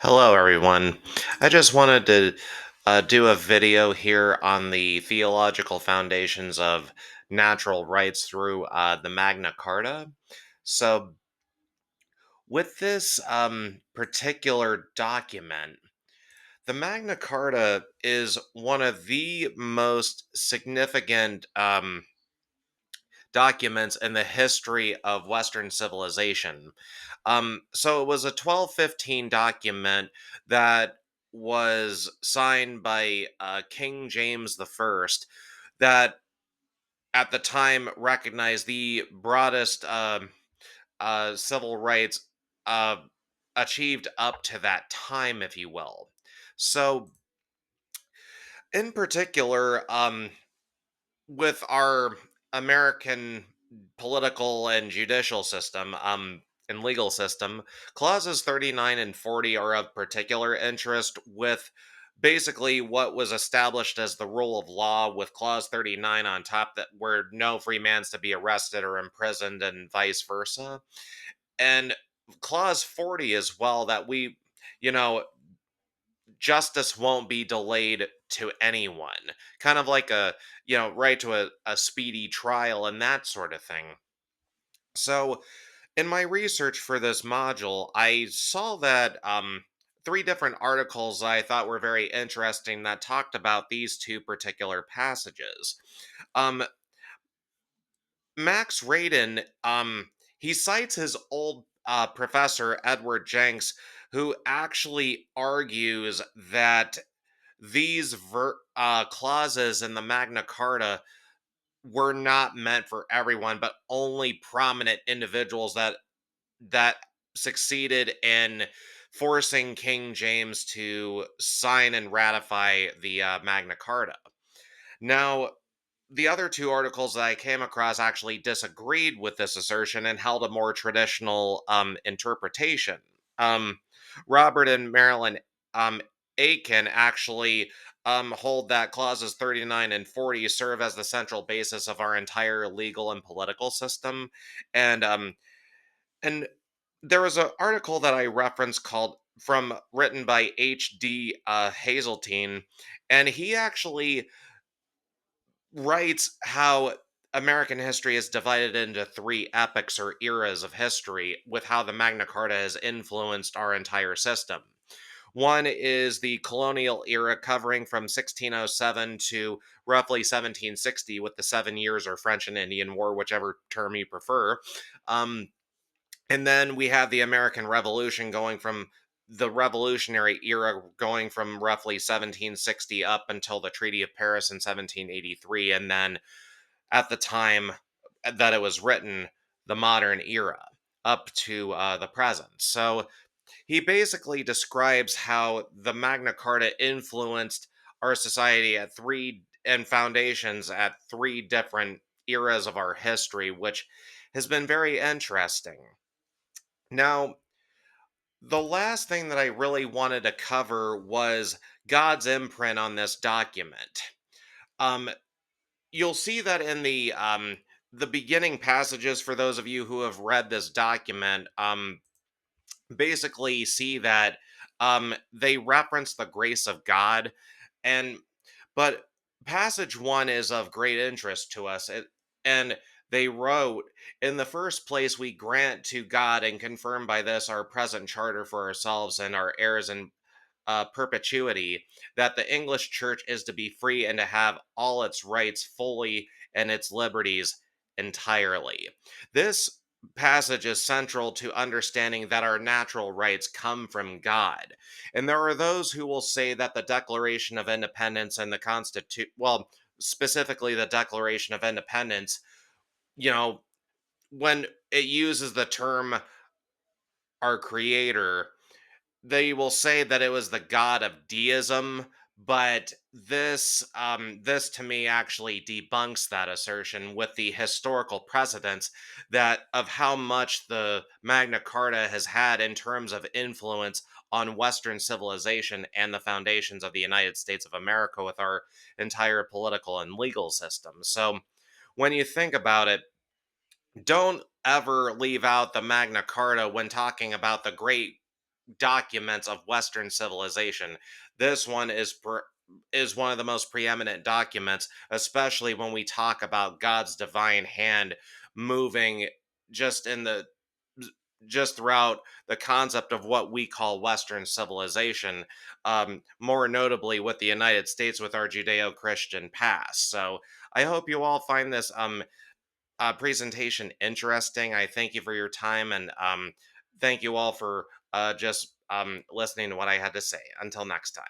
Hello, everyone. I just wanted to do a video here on the theological foundations of natural rights through the Magna Carta. So, with this particular document, the Magna Carta is one of the most significant documents in the history of Western civilization. So it was a 1215 document that was signed by King James I that at the time recognized the broadest civil rights uh, achieved up to that time, if you will. So, in particular, with our American political and judicial system, and legal system, clauses 39 and 40 are of particular interest with basically what was established as the rule of law with clause 39 on top that where no free man's to be arrested or imprisoned and vice versa. And clause 40 as well that you know, justice won't be delayed to anyone. Kind of like right to a speedy trial and that sort of thing. So, in my research for this module, I saw that three different articles I thought were very interesting that talked about these two particular passages. Um, Max Radin, he cites his old professor, Edward Jenks, who actually argues that these clauses in the Magna Carta were not meant for everyone, but only prominent individuals that succeeded in forcing King James to sign and ratify the Magna Carta. Now, the other two articles that I came across actually disagreed with this assertion and held a more traditional interpretation. Um, Robert and Marilyn um, Aiken actually hold that clauses 39 and 40 serve as the central basis of our entire legal and political system. And there was an article that I referenced called from written by H.D. Hazeltine, and he actually writes how American history is divided into three epochs or eras of history, with how the Magna Carta has influenced our entire system. One is the colonial era, covering from 1607 to roughly 1760, with the 7 Years or French and Indian War, whichever term you prefer. Um, and then we have the American Revolution going from the Revolutionary era going from roughly 1760 up until the Treaty of Paris in 1783. And then at the time that it was written, the modern era up to the present. So he basically describes how the Magna Carta influenced our society at three and foundations at three different eras of our history, which has been very interesting. Now, the last thing that I really wanted to cover was God's imprint on this document. Um, you'll see that in the beginning passages for those of you who have read this document. Basically see that they reference the grace of God, and but passage one is of great interest to us. And they wrote, in the first place, we grant to God and confirm by this our present charter for ourselves and our heirs in perpetuity, that the English church is to be free and to have all its rights fully and its liberties entirely. This passage is central to understanding that our natural rights come from God. And there are those who will say that the Declaration of Independence and the Constitution, well, specifically the Declaration of Independence, you know, when it uses the term our creator, they will say that it was the god of deism, but this to me actually debunks that assertion with the historical precedents that of how much the Magna Carta has had in terms of influence on Western civilization and the foundations of the United States of America with our entire political and legal system. So when you think about it, don't ever leave out the Magna Carta when talking about the great documents of Western civilization. This one is one of the most preeminent documents, especially when we talk about God's divine hand moving just in the just throughout the concept of what we call Western civilization, more notably with the United States with our Judeo Christian past. So I hope you all find this presentation interesting. I thank you for your time and thank you all for just listening to what I had to say. Until next time.